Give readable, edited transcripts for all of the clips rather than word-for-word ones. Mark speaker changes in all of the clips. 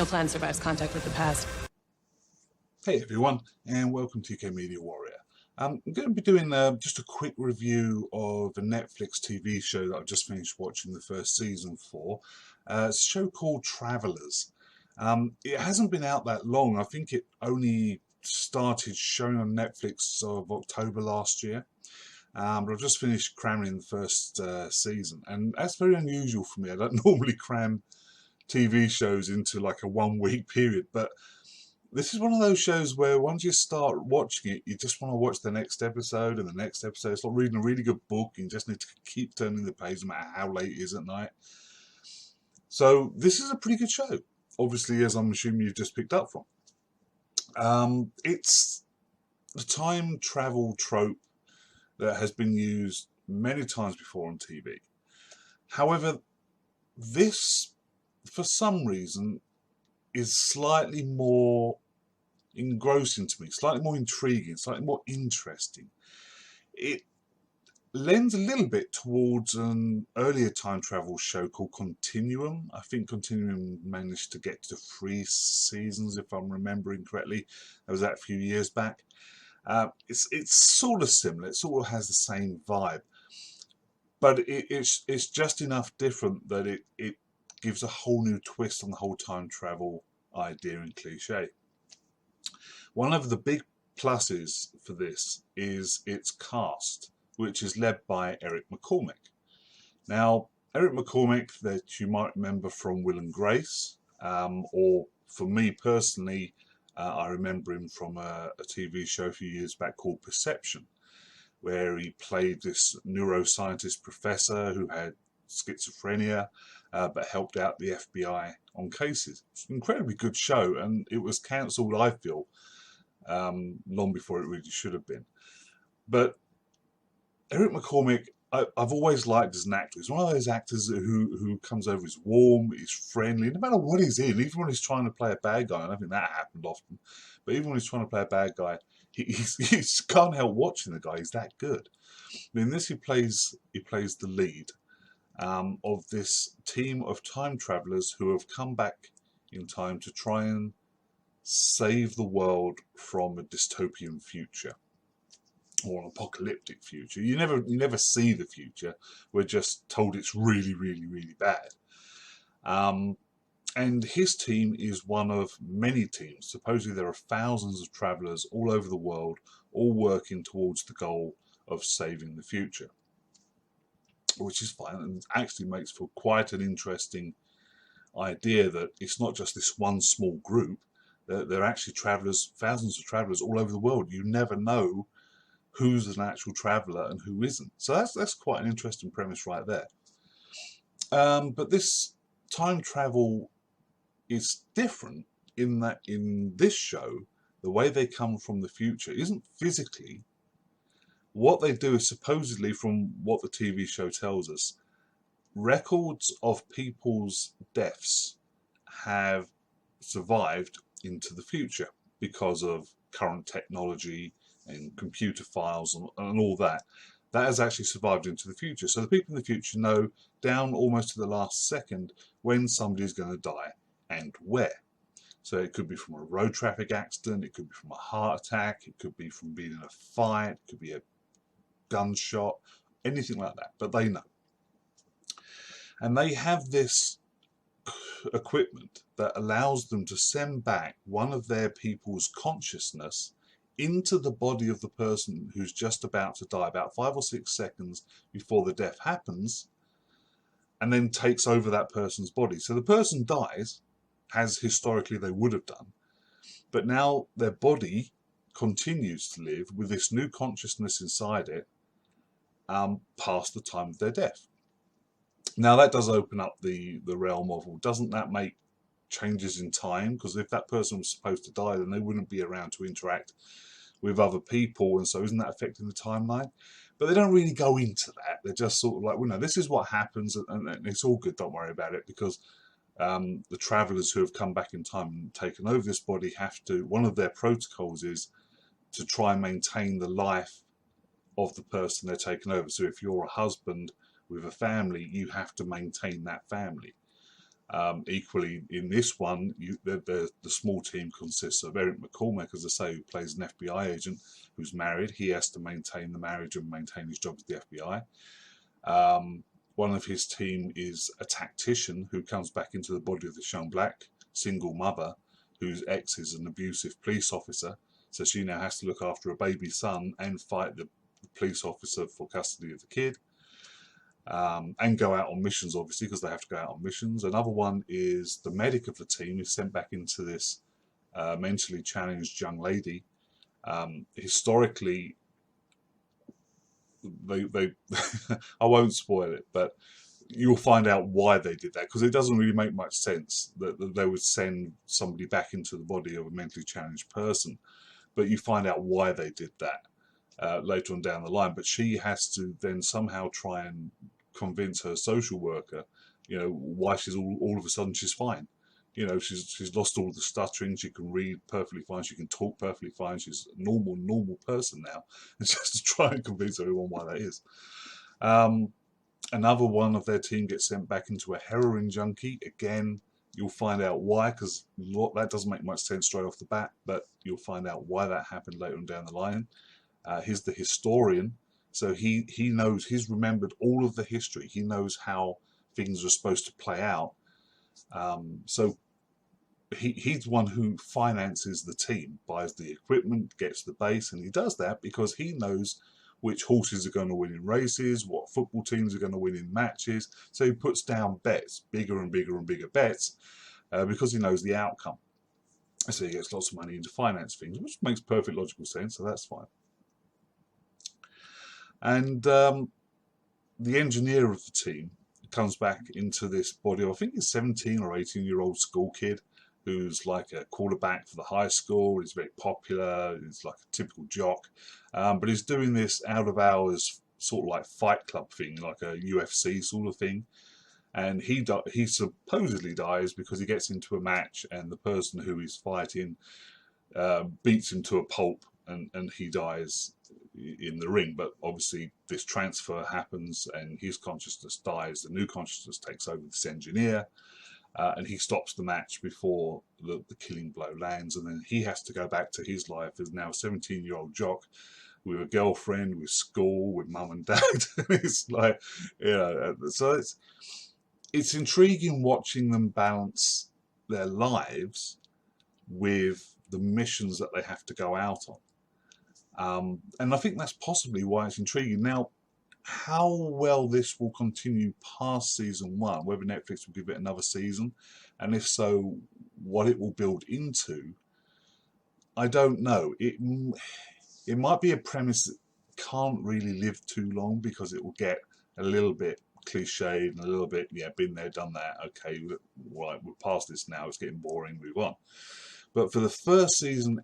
Speaker 1: plan survives contact with the past.
Speaker 2: Hey everyone, and welcome to UK Media Warrior. I'm going to be doing just a quick review of a Netflix TV show that I've just finished watching the first season for. It's a show called Travelers. It hasn't been out that long. I think it only started showing on Netflix of October last year. But I've just finished cramming the first season, and that's very unusual for me. I don't normally cram TV shows into like a 1 week period, but this is one of those shows where once you start watching it, you just want to watch the next episode and the next episode. It's like reading a really good book. You just need to keep turning the page no matter how late it is at night. So this is a pretty good show, obviously, as I'm assuming you've just picked up from. It's the time travel trope that has been used many times before on TV. However, this, for some reason, is slightly more engrossing to me, slightly more intriguing, slightly more interesting. It lends a little bit towards an earlier time travel show called Continuum. I think Continuum managed to get to 3 seasons, if I'm remembering correctly. That was a few years back. It's sort of similar. It sort of has the same vibe, but it's just enough different that it gives a whole new twist on the whole time travel idea and cliche. One of the big pluses for this is its cast, which is led by Eric McCormick. Now, Eric McCormick, that you might remember from Will and Grace, or for me personally, I remember him from a TV show a few years back called Perception, where he played this neuroscientist professor who had schizophrenia, but helped out the FBI on cases. It's an incredibly good show, and it was cancelled, I feel, long before it really should have been. But Eric McCormick, I've always liked as an actor. He's one of those actors who comes over as warm, he's friendly, no matter what he's in, even when he's trying to play a bad guy. I don't think that happened often, but even when he's trying to play a bad guy, he can't help watching the guy. He's that good. In this, he plays the lead of this team of time travelers who have come back in time to try and save the world from a dystopian future or an apocalyptic future. You never see the future. We're just told it's really, really, really bad. And his team is one of many teams. Supposedly there are thousands of travelers all over the world, all working towards the goal of saving the future, which is fine and actually makes for quite an interesting idea that it's not just this one small group. They're actually travelers, thousands of travelers all over the world. You never know who's an actual traveler and who isn't. So that's quite an interesting premise right there. But this time travel is different in that in this show, the way they come from the future isn't physically. What they do is supposedly, from what the TV show tells us, records of people's deaths have survived into the future because of current technology and computer files and all that. That has actually survived into the future. So the people in the future know down almost to the last second when somebody is going to die and where. So it could be from a road traffic accident, it could be from a heart attack, it could be from being in a fight, it could be a gunshot, anything like that, but they know. And they have this equipment that allows them to send back one of their people's consciousness into the body of the person who's just about to die, about 5 or 6 seconds before the death happens, and then takes over that person's body. So the person dies, as historically they would have done, but now their body continues to live with this new consciousness inside it past the time of their death. Now that does open up the realm of, well, doesn't that make changes in time? Because if that person was supposed to die, then they wouldn't be around to interact with other people, and so isn't that affecting the timeline? But they don't really go into that. They're just sort of like, well, no, this is what happens, and it's all good, don't worry about it, because the travellers who have come back in time and taken over this body have to, one of their protocols is to try and maintain the life of the person they're taking over. So if you're a husband with a family, you have to maintain that family. Equally, in this one, the small team consists of Eric McCormack, as I say, who plays an FBI agent who's married. He has to maintain the marriage and maintain his job with the FBI. One of his team is a tactician who comes back into the body of the young black single mother, whose ex is an abusive police officer. So she now has to look after a baby son and fight the police officer for custody of the kid. And go out on missions, obviously, because they have to go out on missions. Another one is the medic of the team is sent back into this mentally challenged young lady. Historically, they I won't spoil it, but you'll find out why they did that, because it doesn't really make much sense that they would send somebody back into the body of a mentally challenged person. But you find out why they did that later on down the line. But she has to then somehow try and convince her social worker, why she's all of a sudden she's fine. She's lost all the stuttering. She can read perfectly fine. She can talk perfectly fine. She's a normal person now. And just to try and convince everyone why that is. Another one of their team gets sent back into a heroin junkie. Again, you'll find out why, because that doesn't make much sense straight off the bat, but you'll find out why that happened later on down the line. He's the historian. So he knows, he's remembered all of the history. He knows how things are supposed to play out. So he's the one who finances the team, buys the equipment, gets the base, and he does that because he knows which horses are going to win in races, what football teams are going to win in matches. So he puts down bets, bigger and bigger and bigger bets, because he knows the outcome. So he gets lots of money to finance things, which makes perfect logical sense, so that's fine. And the engineer of the team comes back into this body of, I think he's 17 or 18-year-old school kid who's like a quarterback for the high school. He's very popular. He's like a typical jock. But he's doing this out of hours sort of like fight club thing, like a UFC sort of thing. And he supposedly dies because he gets into a match and the person who he's fighting beats him to a pulp, and he dies in the ring. But obviously this transfer happens and his consciousness dies. The new consciousness takes over this engineer, and he stops the match before the killing blow lands, and then he has to go back to his life as now a 17-year-old jock with a girlfriend, with school, with mum and dad. It's like, so it's intriguing watching them balance their lives with the missions that they have to go out on. And I think that's possibly why it's intriguing. Now, how well this will continue past season one, whether Netflix will give it another season, and if so, what it will build into, I don't know. It might be a premise that can't really live too long because it will get a little bit cliched and a little bit, been there, done that. Okay, right, we're past this now. It's getting boring. Move on. But for the first season,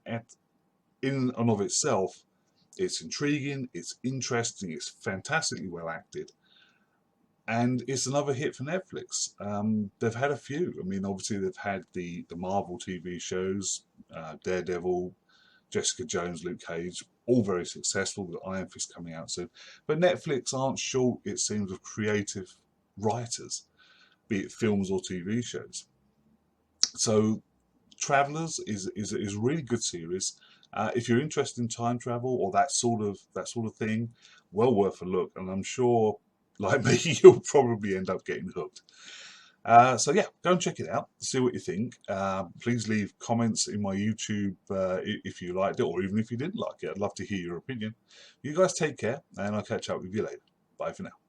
Speaker 2: in and of itself, it's intriguing, it's interesting, it's fantastically well acted, and it's another hit for Netflix. They've had a few. I mean, obviously they've had the Marvel TV shows, Daredevil, Jessica Jones, Luke Cage, all very successful, with Iron Fist coming out soon. But Netflix aren't short, it seems, of creative writers, be it films or TV shows. So Travelers is a really good series. If you're interested in time travel or that sort of thing, well worth a look. And I'm sure, like me, you'll probably end up getting hooked. So yeah, go and check it out. See what you think. Please leave comments in my YouTube if you liked it, or even if you didn't like it. I'd love to hear your opinion. You guys take care, and I'll catch up with you later. Bye for now.